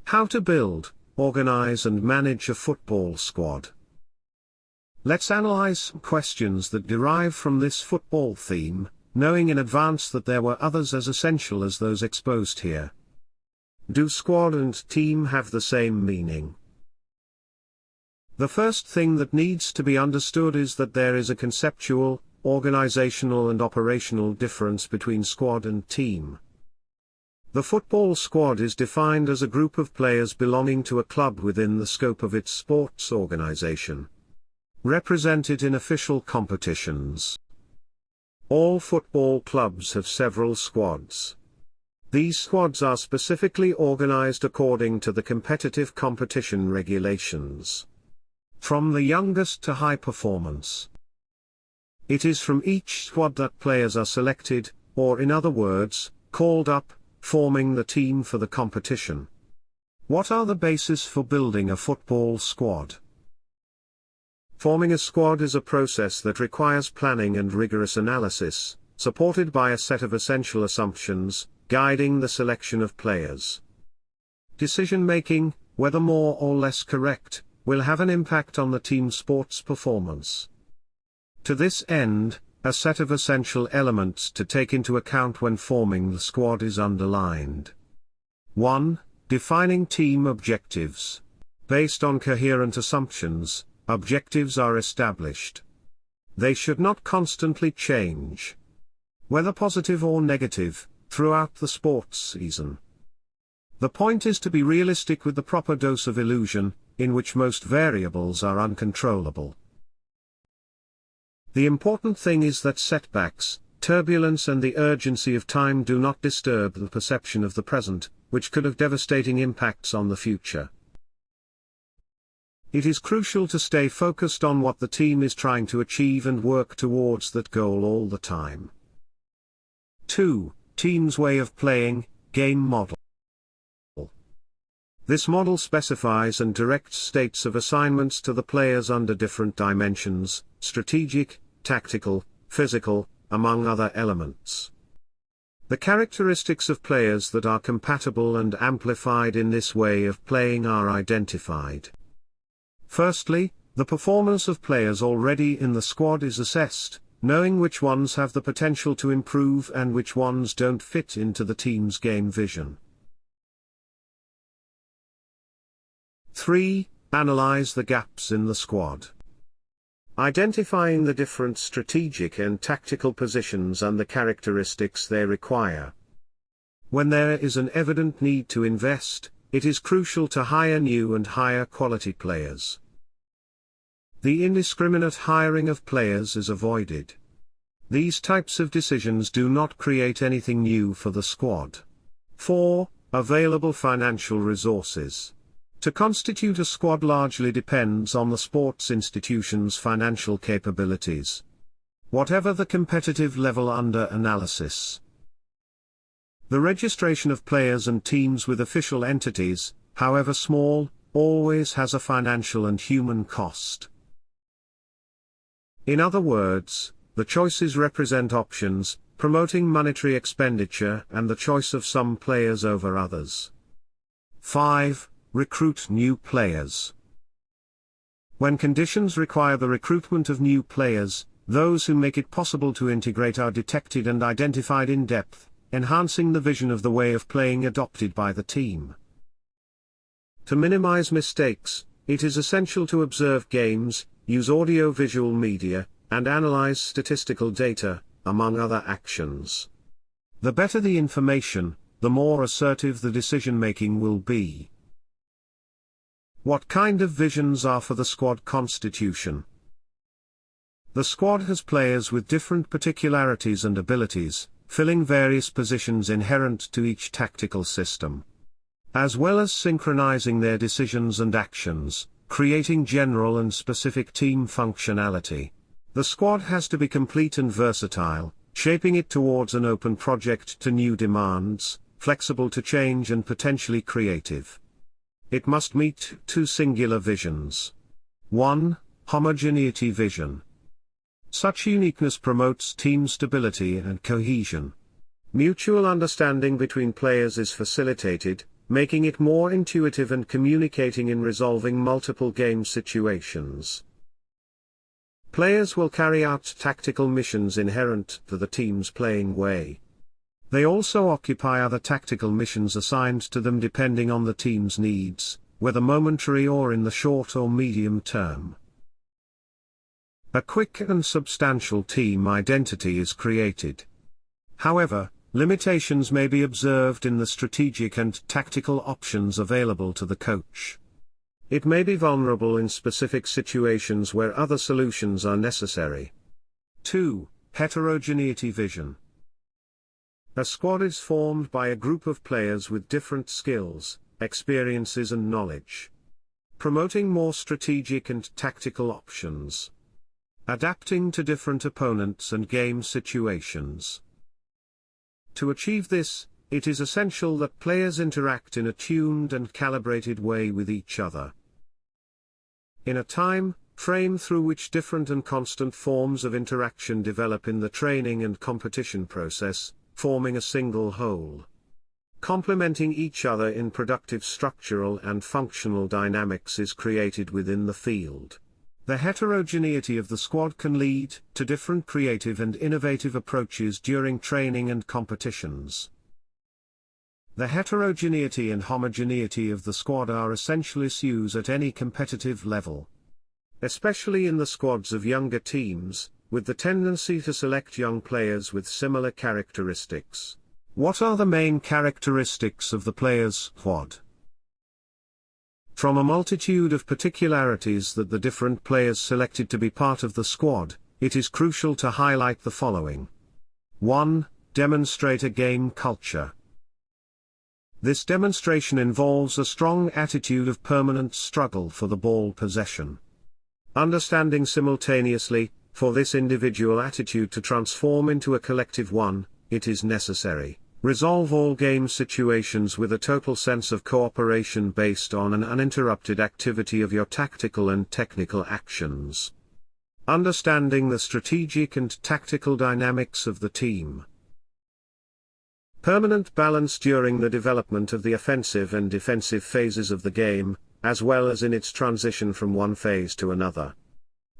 How to build, organize and manage a football squad. Let's analyze some questions that derive from this football theme, knowing in advance that there were others as essential as those exposed here. Do squad and team have the same meaning? The first thing that needs to be understood is that there is a conceptual, organizational and operational difference between squad and team. The football squad is defined as a group of players belonging to a club within the scope of its sports organization, represented in official competitions. All football clubs have several squads. These squads are specifically organized according to the competitive competition regulations, from the youngest to high performance. It is from each squad that players are selected, or in other words, called up, forming the team for the competition. What are the bases for building a football squad? Forming a squad is a process that requires planning and rigorous analysis, supported by a set of essential assumptions, guiding the selection of players. Decision-making, whether more or less correct, will have an impact on the team sports performance. To this end, a set of essential elements to take into account when forming the squad is underlined. 1. Defining team objectives. Based on coherent assumptions, objectives are established. They should not constantly change, whether positive or negative, throughout the sports season. The point is to be realistic with the proper dose of illusion, in which most variables are uncontrollable. The important thing is that setbacks, turbulence and the urgency of time do not disturb the perception of the present, which could have devastating impacts on the future. It is crucial to stay focused on what the team is trying to achieve and work towards that goal all the time. 2. Team's way of playing, game model. This model specifies and directs states of assignments to the players under different dimensions, strategic, tactical, physical, among other elements. The characteristics of players that are compatible and amplified in this way of playing are identified. Firstly, the performance of players already in the squad is assessed, knowing which ones have the potential to improve and which ones don't fit into the team's game vision. 3. Analyze the gaps in the squad. Identifying the different strategic and tactical positions and the characteristics they require. When there is an evident need to invest, it is crucial to hire new and higher quality players. The indiscriminate hiring of players is avoided. These types of decisions do not create anything new for the squad. 4. Available financial resources. To constitute a squad largely depends on the sports institution's financial capabilities, whatever the competitive level under analysis. The registration of players and teams with official entities, however small, always has a financial and human cost. In other words, the choices represent options, promoting monetary expenditure and the choice of some players over others. 5. Recruit new players. When conditions require the recruitment of new players, those who make it possible to integrate are detected and identified in depth, enhancing the vision of the way of playing adopted by the team. To minimize mistakes, it is essential to observe games, use audio-visual media, and analyze statistical data, among other actions. The better the information, the more assertive the decision-making will be. What kind of visions are for the squad constitution? The squad has players with different particularities and abilities, filling various positions inherent to each tactical system, as well as synchronizing their decisions and actions, creating general and specific team functionality. The squad has to be complete and versatile, shaping it towards an open project to new demands, flexible to change and potentially creative. It must meet two singular visions. 1. Homogeneity vision. Such uniqueness promotes team stability and cohesion. Mutual understanding between players is facilitated, making it more intuitive and communicating in resolving multiple game situations. Players will carry out tactical missions inherent to the team's playing way. They also occupy other tactical missions assigned to them depending on the team's needs, whether momentary or in the short or medium term. A quick and substantial team identity is created. However, limitations may be observed in the strategic and tactical options available to the coach. It may be vulnerable in specific situations where other solutions are necessary. 2. Heterogeneity vision. A squad is formed by a group of players with different skills, experiences and knowledge. Promoting more strategic and tactical options. Adapting to different opponents and game situations. To achieve this, it is essential that players interact in a tuned and calibrated way with each other. In a time frame through which different and constant forms of interaction develop in the training and competition process, forming a single whole. Complementing each other in productive structural and functional dynamics is created within the field. The heterogeneity of the squad can lead to different creative and innovative approaches during training and competitions. The heterogeneity and homogeneity of the squad are essential issues at any competitive level. Especially in the squads of younger teams, with the tendency to select young players with similar characteristics. What are the main characteristics of the players' squad? From a multitude of particularities that the different players selected to be part of the squad, it is crucial to highlight the following. 1. Demonstrate a game culture. This demonstration involves a strong attitude of permanent struggle for the ball possession. Understanding simultaneously, for this individual attitude to transform into a collective one, it is necessary. Resolve all game situations with a total sense of cooperation based on an uninterrupted activity of your tactical and technical actions. Understanding the strategic and tactical dynamics of the team. Permanent balance during the development of the offensive and defensive phases of the game, as well as in its transition from one phase to another.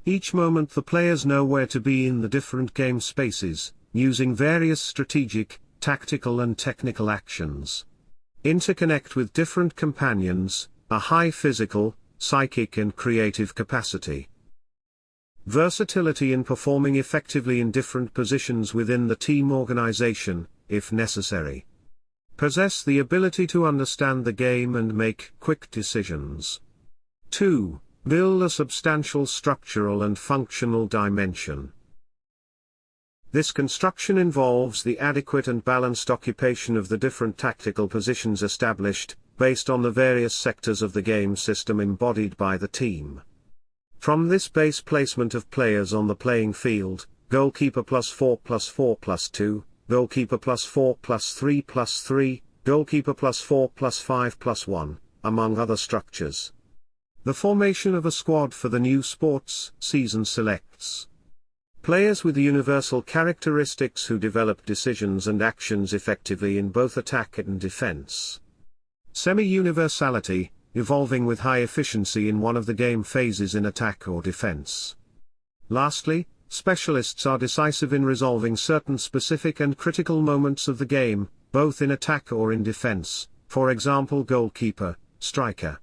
Each moment the players know where to be in the different game spaces, using various strategic, tactical and technical actions. Interconnect with different companions, a high physical, psychic and creative capacity. Versatility in performing effectively in different positions within the team organization, if necessary. Possess the ability to understand the game and make quick decisions. 2. Build a substantial structural and functional dimension. This construction involves the adequate and balanced occupation of the different tactical positions established, based on the various sectors of the game system embodied by the team. From this base placement of players on the playing field, goalkeeper +4+4+2, goalkeeper +4+3+3, goalkeeper +4+5+1, among other structures. The formation of a squad for the new sports season selects players with universal characteristics who develop decisions and actions effectively in both attack and defense. Semi-universality, evolving with high efficiency in one of the game phases in attack or defense. Lastly, specialists are decisive in resolving certain specific and critical moments of the game, both in attack or in defense, for example goalkeeper, striker.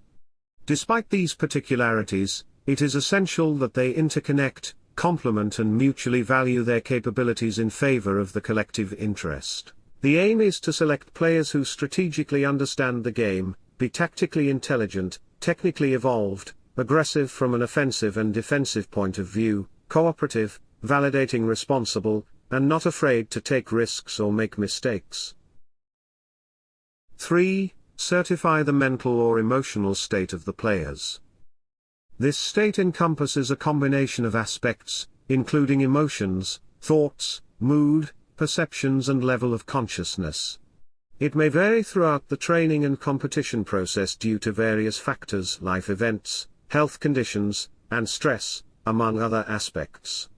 Despite these particularities, it is essential that they interconnect, complement and mutually value their capabilities in favor of the collective interest. The aim is to select players who strategically understand the game, be tactically intelligent, technically evolved, aggressive from an offensive and defensive point of view, cooperative, validating responsible, and not afraid to take risks or make mistakes. 3. Certify the mental or emotional state of the players. This state encompasses a combination of aspects, including emotions, thoughts, mood, perceptions and level of consciousness. It may vary throughout the training and competition process due to various factors, life events, health conditions, and stress, among other aspects.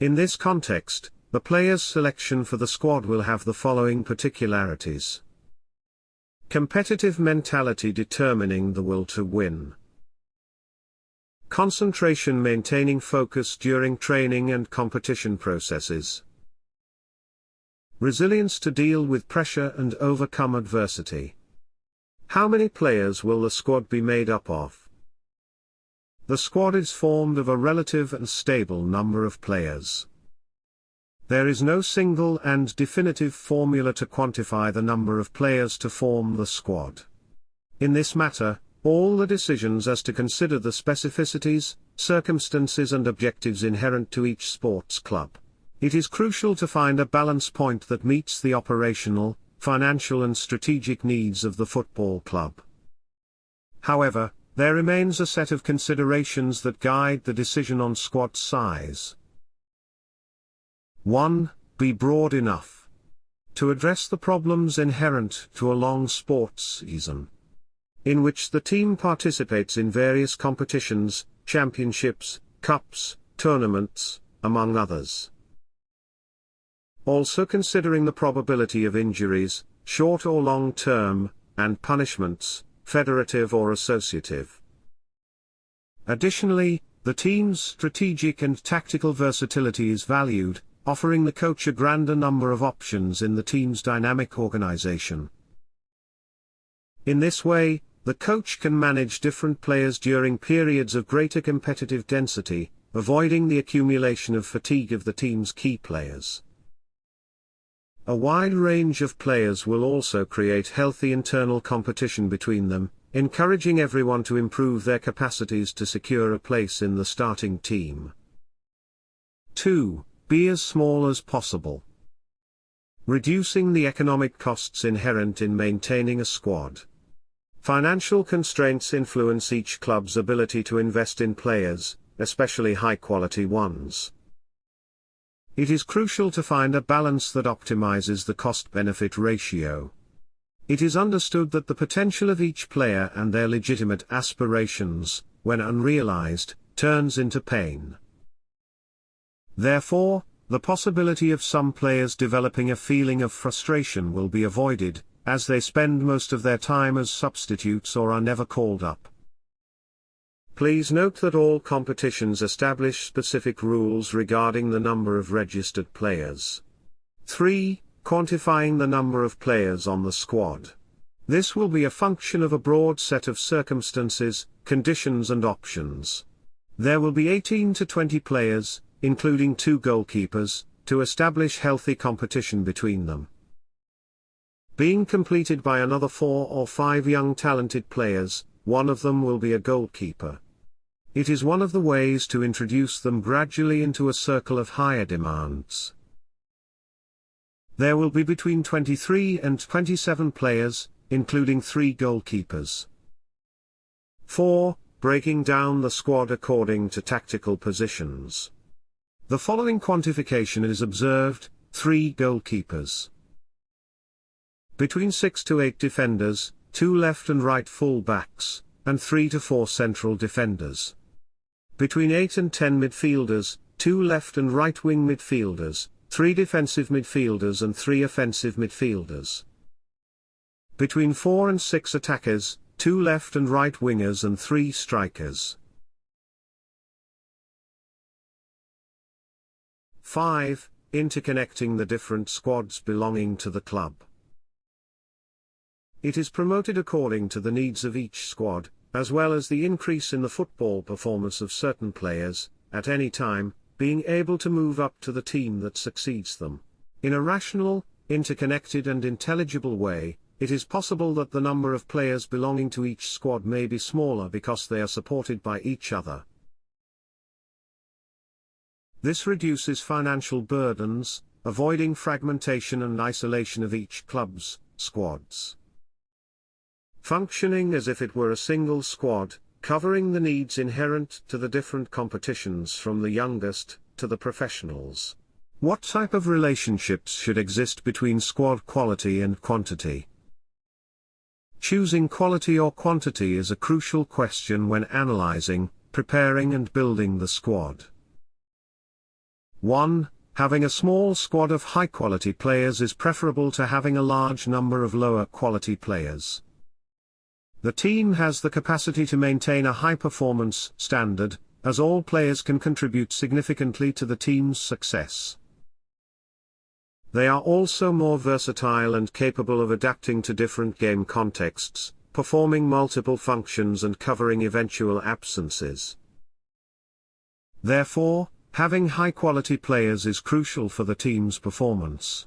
In this context, the players' selection for the squad will have the following particularities. Competitive mentality determining the will to win. Concentration maintaining focus during training and competition processes. Resilience to deal with pressure and overcome adversity. How many players will the squad be made up of? The squad is formed of a relative and stable number of players. There is no single and definitive formula to quantify the number of players to form the squad. In this matter, all the decisions as to consider the specificities, circumstances and objectives inherent to each sports club. It is crucial to find a balance point that meets the operational, financial and strategic needs of the football club. However, there remains a set of considerations that guide the decision on squad size. 1. Be broad enough to address the problems inherent to a long sports season, in which the team participates in various competitions, championships, cups, tournaments, among others. Also considering the probability of injuries, short or long term, and punishments, federative or associative. Additionally, the team's strategic and tactical versatility is valued, offering the coach a grander number of options in the team's dynamic organization. In this way, the coach can manage different players during periods of greater competitive density, avoiding the accumulation of fatigue of the team's key players. A wide range of players will also create healthy internal competition between them, encouraging everyone to improve their capacities to secure a place in the starting team. 2. Be as small as possible. Reducing the economic costs inherent in maintaining a squad. Financial constraints influence each club's ability to invest in players, especially high-quality ones. It is crucial to find a balance that optimizes the cost-benefit ratio. It is understood that the potential of each player and their legitimate aspirations, when unrealized, turns into pain. Therefore, the possibility of some players developing a feeling of frustration will be avoided, as they spend most of their time as substitutes or are never called up. Please note that all competitions establish specific rules regarding the number of registered players. 3. Quantifying the number of players on the squad. This will be a function of a broad set of circumstances, conditions and options. There will be 18 to 20 players, including 2 goalkeepers, to establish healthy competition between them. Being completed by another 4 or 5 young talented players, one of them will be a goalkeeper. It is one of the ways to introduce them gradually into a circle of higher demands. There will be between 23 and 27 players, including 3 goalkeepers. 4. Breaking down the squad according to tactical positions. The following quantification is observed: 3 goalkeepers. Between 6 to 8 defenders, 2 left and right full-backs, and 3 to 4 central defenders. Between 8 and 10 midfielders, 2 left and right wing midfielders, 3 defensive midfielders and 3 offensive midfielders. Between 4 and 6 attackers, 2 left and right wingers and 3 strikers. 5. Interconnecting the different squads belonging to the club. It is promoted according to the needs of each squad, as well as the increase in the football performance of certain players, at any time, being able to move up to the team that succeeds them. In a rational, interconnected and intelligible way, it is possible that the number of players belonging to each squad may be smaller because they are supported by each other. This reduces financial burdens, avoiding fragmentation and isolation of each club's squads. Functioning as if it were a single squad, covering the needs inherent to the different competitions from the youngest to the professionals. What type of relationships should exist between squad quality and quantity? Choosing quality or quantity is a crucial question when analyzing, preparing and building the squad. 1. having a small squad of high-quality players is preferable to having a large number of lower-quality players. The team has the capacity to maintain a high-performance standard, as all players can contribute significantly to the team's success. They are also more versatile and capable of adapting to different game contexts, performing multiple functions and covering eventual absences. Therefore, having high-quality players is crucial for the team's performance.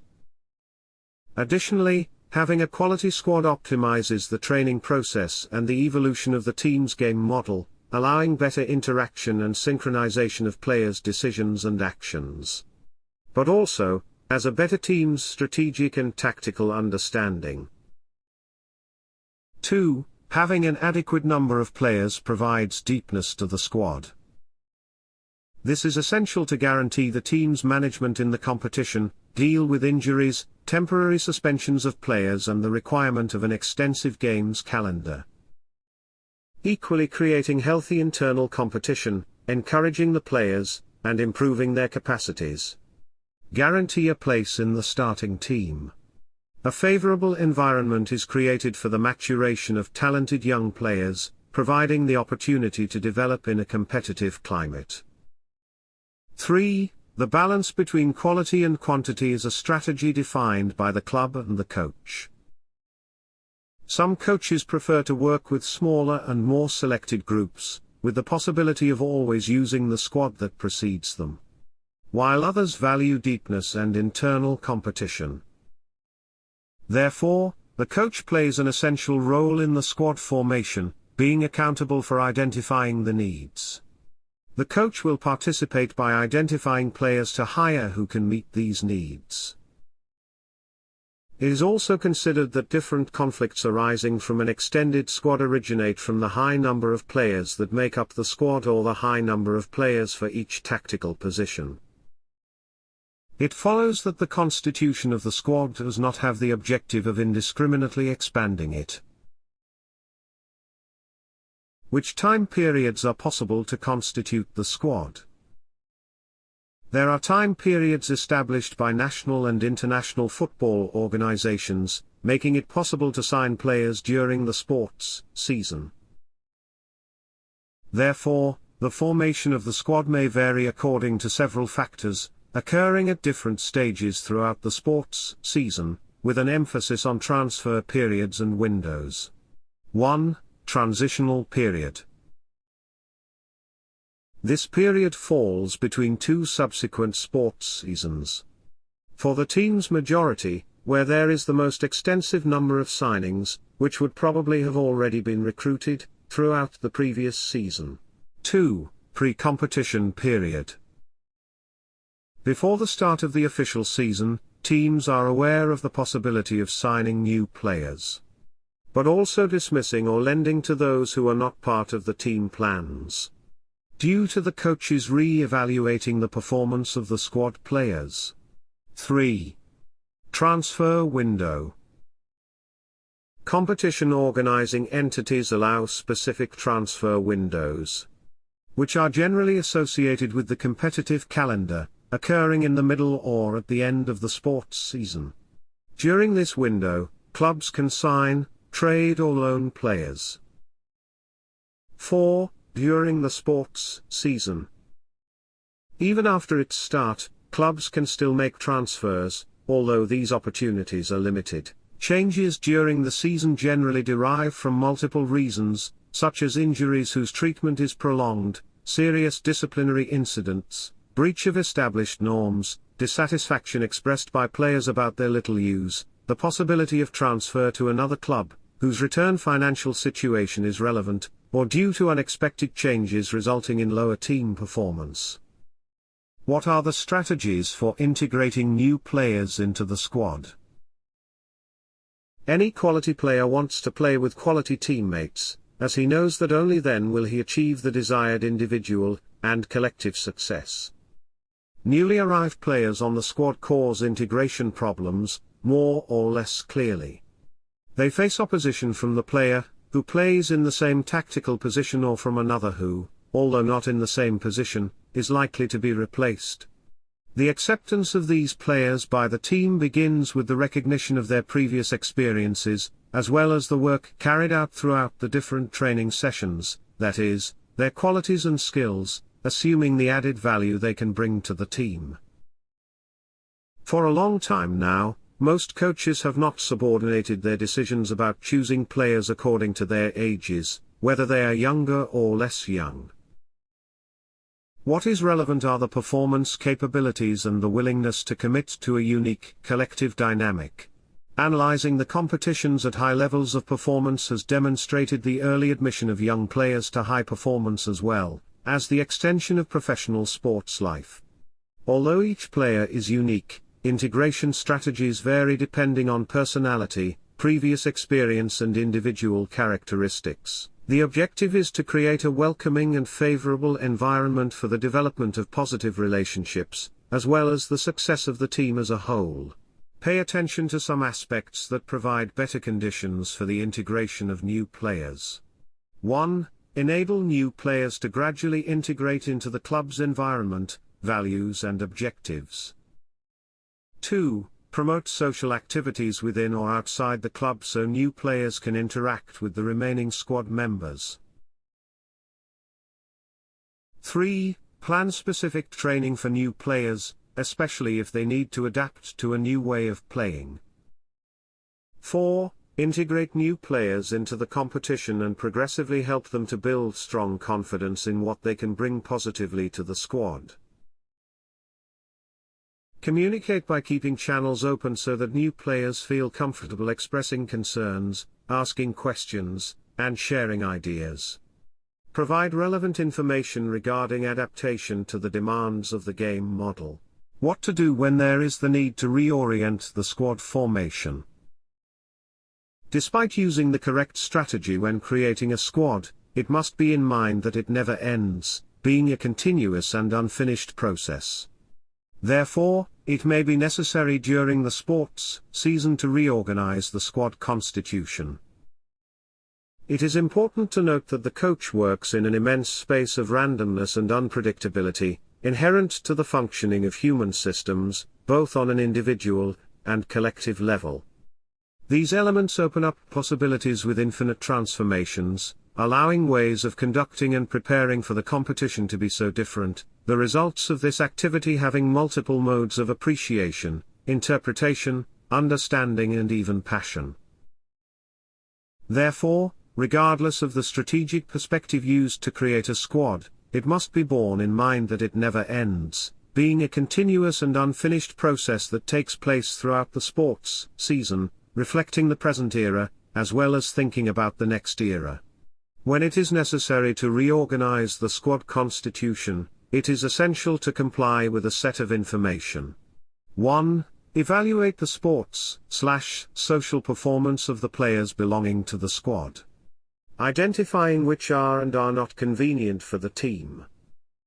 Additionally, having a quality squad optimizes the training process and the evolution of the team's game model, allowing better interaction and synchronization of players' decisions and actions. But also, as a better team's strategic and tactical understanding. 2. Having an adequate number of players provides deepness to the squad. This is essential to guarantee the team's management in the competition, deal with injuries, temporary suspensions of players and the requirement of an extensive games calendar. Equally creating healthy internal competition, encouraging the players, and improving their capacities. Guarantee a place in the starting team. A favorable environment is created for the maturation of talented young players, providing the opportunity to develop in a competitive climate. 3. The balance between quality and quantity is a strategy defined by the club and the coach. Some coaches prefer to work with smaller and more selected groups, with the possibility of always using the squad that precedes them. While others value deepness and internal competition. Therefore, the coach plays an essential role in the squad formation, being accountable for identifying the needs. The coach will participate by identifying players to hire who can meet these needs. It is also considered that different conflicts arising from an extended squad originate from the high number of players that make up the squad or the high number of players for each tactical position. It follows that the constitution of the squad does not have the objective of indiscriminately expanding it. Which time periods are possible to constitute the squad? There are time periods established by national and international football organizations, making it possible to sign players during the sports season. Therefore, the formation of the squad may vary according to several factors, occurring at different stages throughout the sports season, with an emphasis on transfer periods and windows. 1. Transitional period. This period falls between two subsequent sports seasons. For the team's majority, where there is the most extensive number of signings, which would probably have already been recruited, throughout the previous season. 2. Pre-competition period. Before the start of the official season, teams are aware of the possibility of signing new players, but also dismissing or lending to those who are not part of the team plans, due to the coaches re-evaluating the performance of the squad players. 3. Transfer window. Competition organizing entities allow specific transfer windows, which are generally associated with the competitive calendar, occurring in the middle or at the end of the sports season. During this window, clubs can sign, trade or loan players. 4. During the sports season. Even after its start, clubs can still make transfers, although these opportunities are limited. Changes during the season generally derive from multiple reasons, such as injuries whose treatment is prolonged, serious disciplinary incidents, breach of established norms, dissatisfaction expressed by players about their little use, the possibility of transfer to another club, whose return financial situation is relevant, or due to unexpected changes resulting in lower team performance. What are the strategies for integrating new players into the squad? Any quality player wants to play with quality teammates, as he knows that only then will he achieve the desired individual and collective success. Newly arrived players on the squad cause integration problems, more or less clearly. They face opposition from the player who plays in the same tactical position or from another who, although not in the same position, is likely to be replaced. The acceptance of these players by the team begins with the recognition of their previous experiences, as well as the work carried out throughout the different training sessions, that is, their qualities and skills, assuming the added value they can bring to the team. For a long time now, most coaches have not subordinated their decisions about choosing players according to their ages, whether they are younger or less young. What is relevant are the performance capabilities and the willingness to commit to a unique, collective dynamic. Analyzing the competitions at high levels of performance has demonstrated the early admission of young players to high performance as well as the extension of professional sports life. Although each player is unique, integration strategies vary depending on personality, previous experience and individual characteristics. The objective is to create a welcoming and favorable environment for the development of positive relationships, as well as the success of the team as a whole. Pay attention to some aspects that provide better conditions for the integration of new players. 1. Enable new players to gradually integrate into the club's environment, values and objectives. 2. Promote social activities within or outside the club so new players can interact with the remaining squad members. 3. Plan specific training for new players, especially if they need to adapt to a new way of playing. 4. Integrate new players into the competition and progressively help them to build strong confidence in what they can bring positively to the squad. Communicate by keeping channels open so that new players feel comfortable expressing concerns, asking questions, and sharing ideas. Provide relevant information regarding adaptation to the demands of the game model. What to do when there is the need to reorient the squad formation. Despite using the correct strategy when creating a squad, it must be in mind that it never ends, being a continuous and unfinished process. Therefore, it may be necessary during the sports season to reorganize the squad constitution. It is important to note that the coach works in an immense space of randomness and unpredictability, inherent to the functioning of human systems, both on an individual and collective level. These elements open up possibilities with infinite transformations, allowing ways of conducting and preparing for the competition to be so different, the results of this activity having multiple modes of appreciation, interpretation, understanding and even passion. Therefore, regardless of the strategic perspective used to create a squad, it must be borne in mind that it never ends, being a continuous and unfinished process that takes place throughout the sports season, reflecting the present era, as well as thinking about the next era. When it is necessary to reorganize the squad constitution, it is essential to comply with a set of information. 1. Evaluate the sports/social performance of the players belonging to the squad, identifying which are and are not convenient for the team.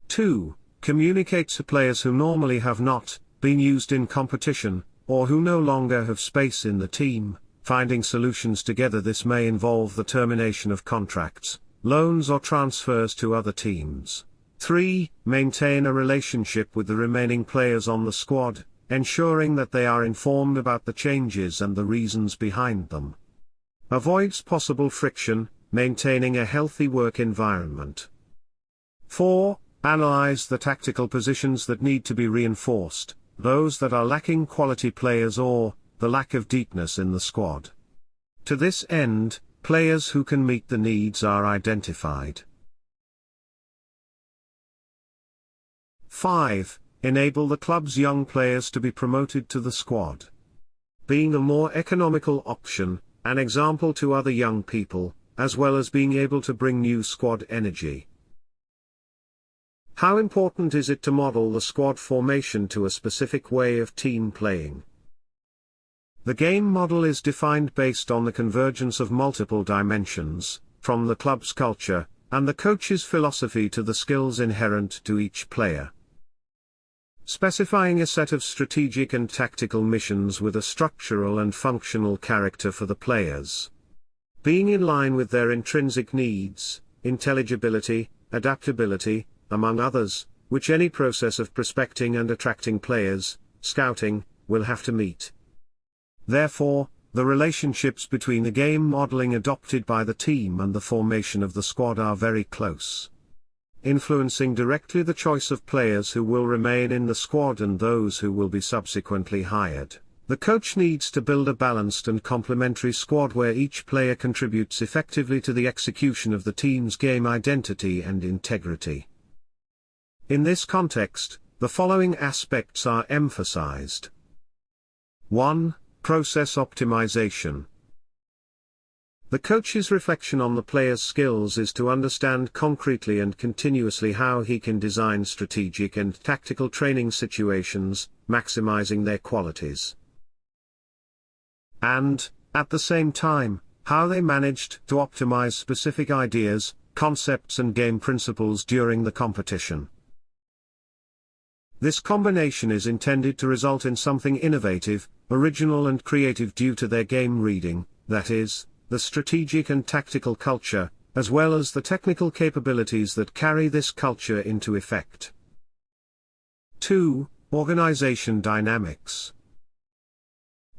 2. Communicate to players who normally have not been used in competition, or who no longer have space in the team, finding solutions together. This may involve the termination of contracts, loans or transfers to other teams. 3. Maintain a relationship with the remaining players on the squad, ensuring that they are informed about the changes and the reasons behind them. Avoids possible friction, maintaining a healthy work environment. 4. Analyze the tactical positions that need to be reinforced, those that are lacking quality players or the lack of deepness in the squad. To this end, players who can meet the needs are identified. 5. Enable the club's young players to be promoted to the squad. Being a more economical option, an example to other young people, as well as being able to bring new squad energy. How important is it to model the squad formation to a specific way of team playing? The game model is defined based on the convergence of multiple dimensions, from the club's culture and the coach's philosophy to the skills inherent to each player. Specifying a set of strategic and tactical missions with a structural and functional character for the players. Being in line with their intrinsic needs, intelligibility, adaptability, among others, which any process of prospecting and attracting players, scouting, will have to meet. Therefore, the relationships between the game modeling adopted by the team and the formation of the squad are very close, influencing directly the choice of players who will remain in the squad and those who will be subsequently hired. The coach needs to build a balanced and complementary squad where each player contributes effectively to the execution of the team's game identity and integrity. In this context, the following aspects are emphasized. 1. Process optimization. The coach's reflection on the player's skills is to understand concretely and continuously how he can design strategic and tactical training situations, maximizing their qualities. And, at the same time, how they managed to optimize specific ideas, concepts and game principles during the competition. This combination is intended to result in something innovative, original and creative due to their game reading, that is, the strategic and tactical culture, as well as the technical capabilities that carry this culture into effect. 2. Organization dynamics.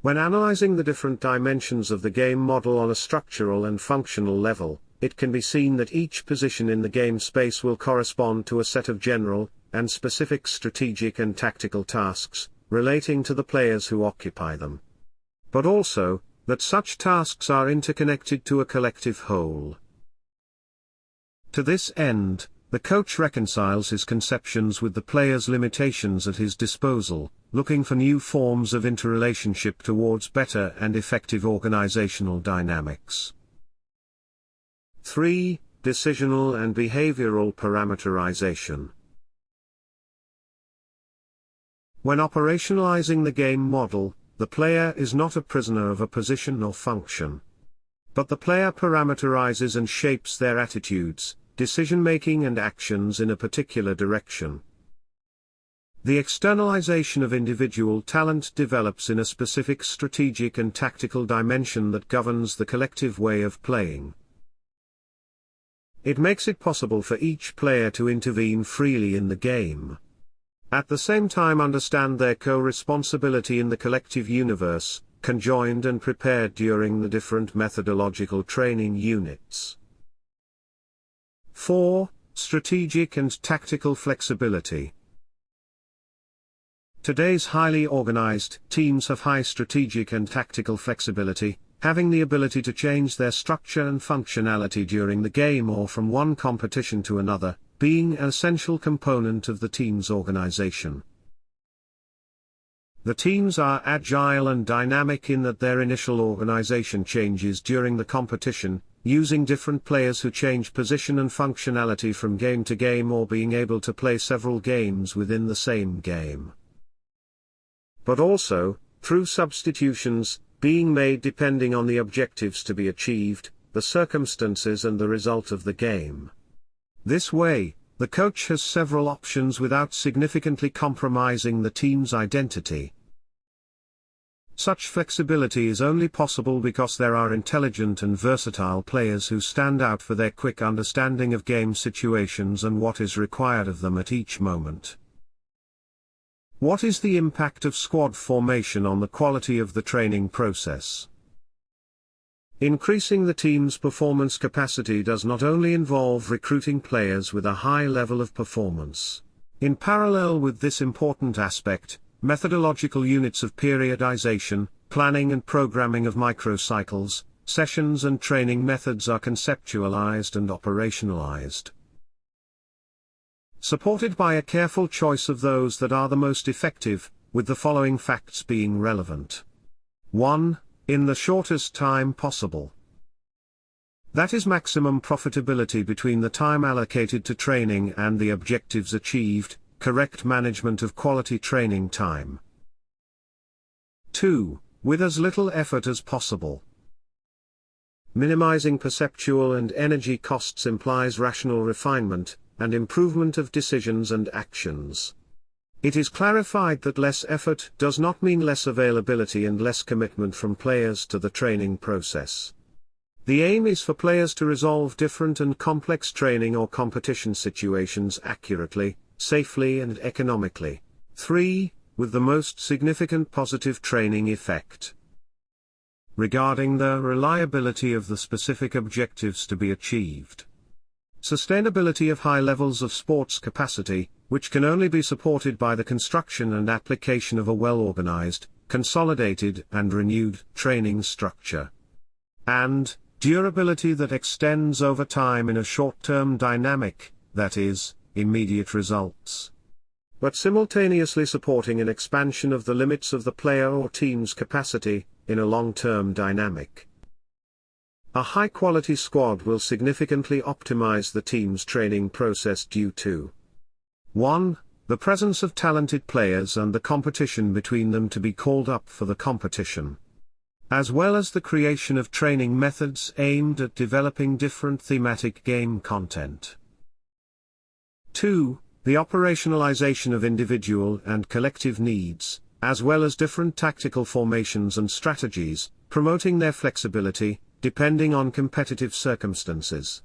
When analyzing the different dimensions of the game model on a structural and functional level, it can be seen that each position in the game space will correspond to a set of general and specific strategic and tactical tasks, relating to the players who occupy them. But also, that such tasks are interconnected to a collective whole. To this end, the coach reconciles his conceptions with the player's limitations at his disposal, looking for new forms of interrelationship towards better and effective organizational dynamics. 3. Decisional and behavioral parameterization. When operationalizing the game model, the player is not a prisoner of a position or function. But the player parameterizes and shapes their attitudes, decision-making and actions in a particular direction. The externalization of individual talent develops in a specific strategic and tactical dimension that governs the collective way of playing. It makes it possible for each player to intervene freely in the game. At the same time understand their co-responsibility in the collective universe, conjoined and prepared during the different methodological training units. 4. Strategic and tactical flexibility. Today's highly organized teams have high strategic and tactical flexibility, having the ability to change their structure and functionality during the game or from one competition to another, being an essential component of the team's organization. The teams are agile and dynamic in that their initial organization changes during the competition, using different players who change position and functionality from game to game or being able to play several games within the same game. But also, through substitutions, being made depending on the objectives to be achieved, the circumstances and the result of the game. This way, the coach has several options without significantly compromising the team's identity. Such flexibility is only possible because there are intelligent and versatile players who stand out for their quick understanding of game situations and what is required of them at each moment. What is the impact of squad formation on the quality of the training process? Increasing the team's performance capacity does not only involve recruiting players with a high level of performance. In parallel with this important aspect, methodological units of periodization, planning and programming of microcycles, sessions and training methods are conceptualized and operationalized, supported by a careful choice of those that are the most effective, with the following facts being relevant. 1. In the shortest time possible. That is maximum profitability between the time allocated to training and the objectives achieved, correct management of quality training time. 2. With as little effort as possible. Minimizing perceptual and energy costs implies rational refinement, and improvement of decisions and actions. It is clarified that less effort does not mean less availability and less commitment from players to the training process. The aim is for players to resolve different and complex training or competition situations accurately, safely and economically. 3. With the most significant positive training effect. Regarding the reliability of the specific objectives to be achieved. Sustainability of high levels of sports capacity, which can only be supported by the construction and application of a well-organized, consolidated and renewed training structure. And durability that extends over time in a short-term dynamic, that is, immediate results. But simultaneously supporting an expansion of the limits of the player or team's capacity, in a long-term dynamic. A high-quality squad will significantly optimize the team's training process due to 1. The presence of talented players and the competition between them to be called up for the competition, as well as the creation of training methods aimed at developing different thematic game content. 2. The operationalization of individual and collective needs, as well as different tactical formations and strategies, promoting their flexibility, depending on competitive circumstances.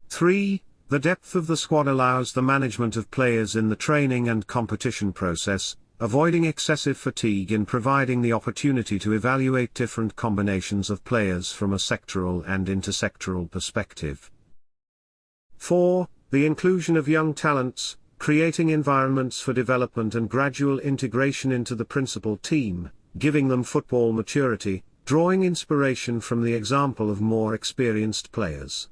3. The depth of the squad allows the management of players in the training and competition process, avoiding excessive fatigue and providing the opportunity to evaluate different combinations of players from a sectoral and intersectoral perspective. 4. The inclusion of young talents, creating environments for development and gradual integration into the principal team, giving them football maturity, drawing inspiration from the example of more experienced players.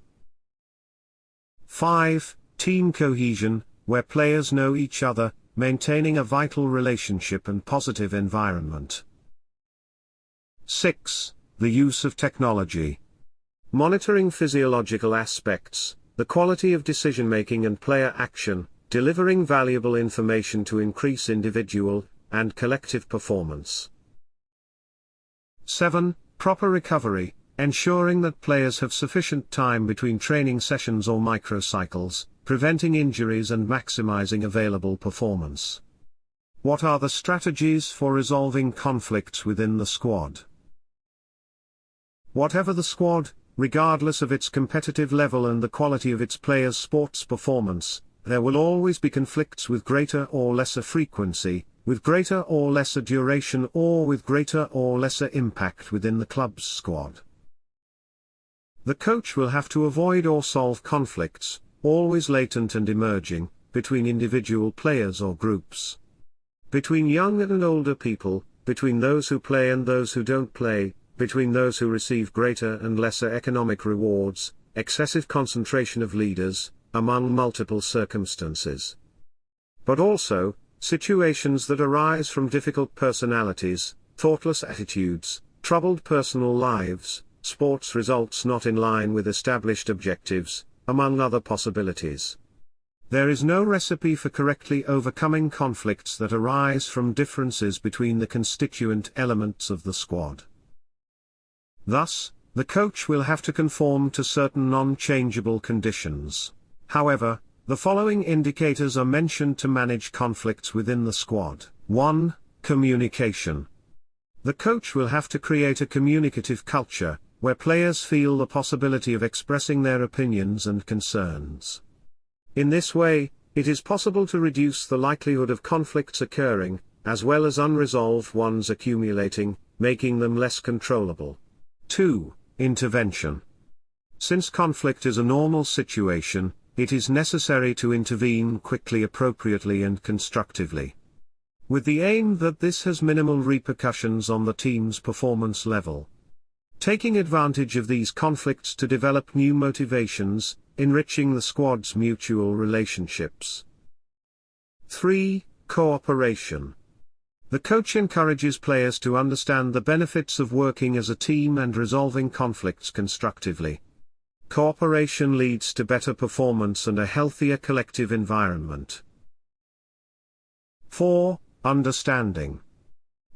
5. Team cohesion, where players know each other, maintaining a vital relationship and positive environment. 6. The use of technology. Monitoring physiological aspects, the quality of decision-making and player action, delivering valuable information to increase individual and collective performance. 7. Proper recovery, ensuring that players have sufficient time between training sessions or microcycles, preventing injuries and maximizing available performance. What are the strategies for resolving conflicts within the squad? Whatever the squad, regardless of its competitive level and the quality of its players' sports performance, there will always be conflicts with greater or lesser frequency, with greater or lesser duration or with greater or lesser impact within the club's squad. The coach will have to avoid or solve conflicts, always latent and emerging, between individual players or groups. Between young and older people, between those who play and those who don't play, between those who receive greater and lesser economic rewards, excessive concentration of leaders, among multiple circumstances. But also, situations that arise from difficult personalities, thoughtless attitudes, troubled personal lives, sports results not in line with established objectives, among other possibilities. There is no recipe for correctly overcoming conflicts that arise from differences between the constituent elements of the squad. Thus, the coach will have to conform to certain non-changeable conditions. However, the following indicators are mentioned to manage conflicts within the squad. 1. Communication. The coach will have to create a communicative culture, where players feel the possibility of expressing their opinions and concerns. In this way, it is possible to reduce the likelihood of conflicts occurring, as well as unresolved ones accumulating, making them less controllable. 2. Intervention. Since conflict is a normal situation, it is necessary to intervene quickly, appropriately and constructively, with the aim that this has minimal repercussions on the team's performance level. Taking advantage of these conflicts to develop new motivations, enriching the squad's mutual relationships. 3. Cooperation. The coach encourages players to understand the benefits of working as a team and resolving conflicts constructively. Cooperation leads to better performance and a healthier collective environment. 4. Understanding.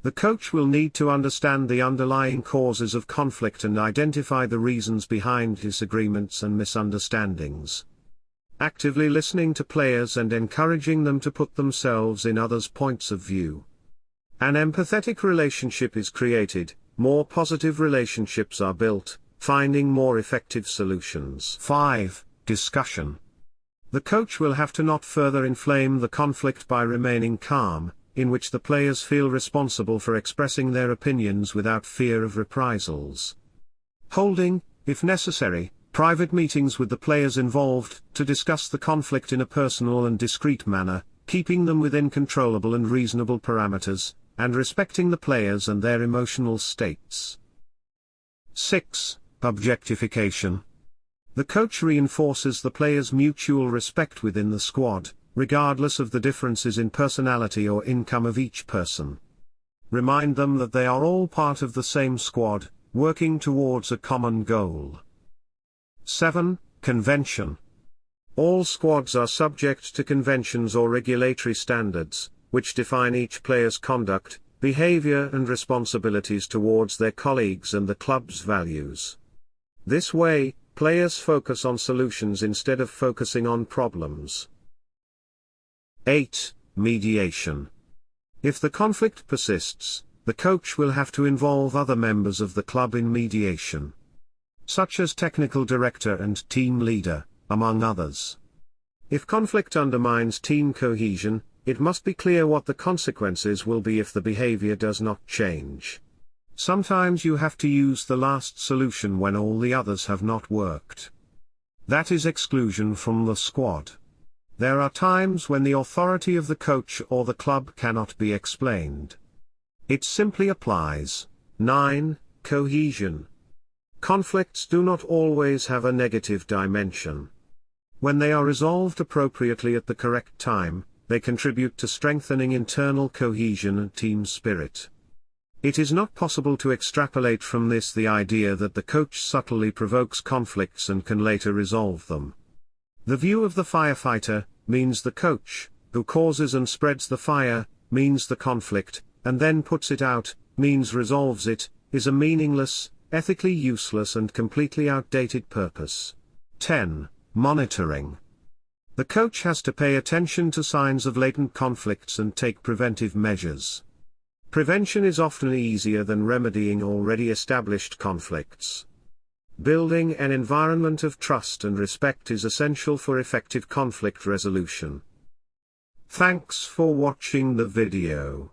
The coach will need to understand the underlying causes of conflict and identify the reasons behind disagreements and misunderstandings. Actively listening to players and encouraging them to put themselves in others' points of view. An empathetic relationship is created, more positive relationships are built, finding more effective solutions. 5. Discussion. The coach will have to not further inflame the conflict by remaining calm, in which the players feel responsible for expressing their opinions without fear of reprisals. Holding, if necessary, private meetings with the players involved to discuss the conflict in a personal and discreet manner, keeping them within controllable and reasonable parameters, and respecting the players and their emotional states. 6. Objectification. The coach reinforces the players' mutual respect within the squad, regardless of the differences in personality or income of each person. Remind them that they are all part of the same squad, working towards a common goal. 7. Convention. All squads are subject to conventions or regulatory standards, which define each player's conduct, behavior and responsibilities towards their colleagues and the club's values. This way, players focus on solutions instead of focusing on problems. 8. Mediation. If the conflict persists, the coach will have to involve other members of the club in mediation, such as technical director and team leader, among others. If conflict undermines team cohesion, it must be clear what the consequences will be if the behavior does not change. Sometimes you have to use the last solution when all the others have not worked. That is exclusion from the squad. There are times when the authority of the coach or the club cannot be explained. It simply applies. 9. Cohesion. Conflicts do not always have a negative dimension. When they are resolved appropriately at the correct time, they contribute to strengthening internal cohesion and team spirit. It is not possible to extrapolate from this the idea that the coach subtly provokes conflicts and can later resolve them. The view of the firefighter means the coach, who causes and spreads the fire, means the conflict, and then puts it out, means resolves it, is a meaningless, ethically useless and completely outdated purpose. 10. Monitoring. The coach has to pay attention to signs of latent conflicts and take preventive measures. Prevention is often easier than remedying already established conflicts. Building an environment of trust and respect is essential for effective conflict resolution. Thanks for watching the video.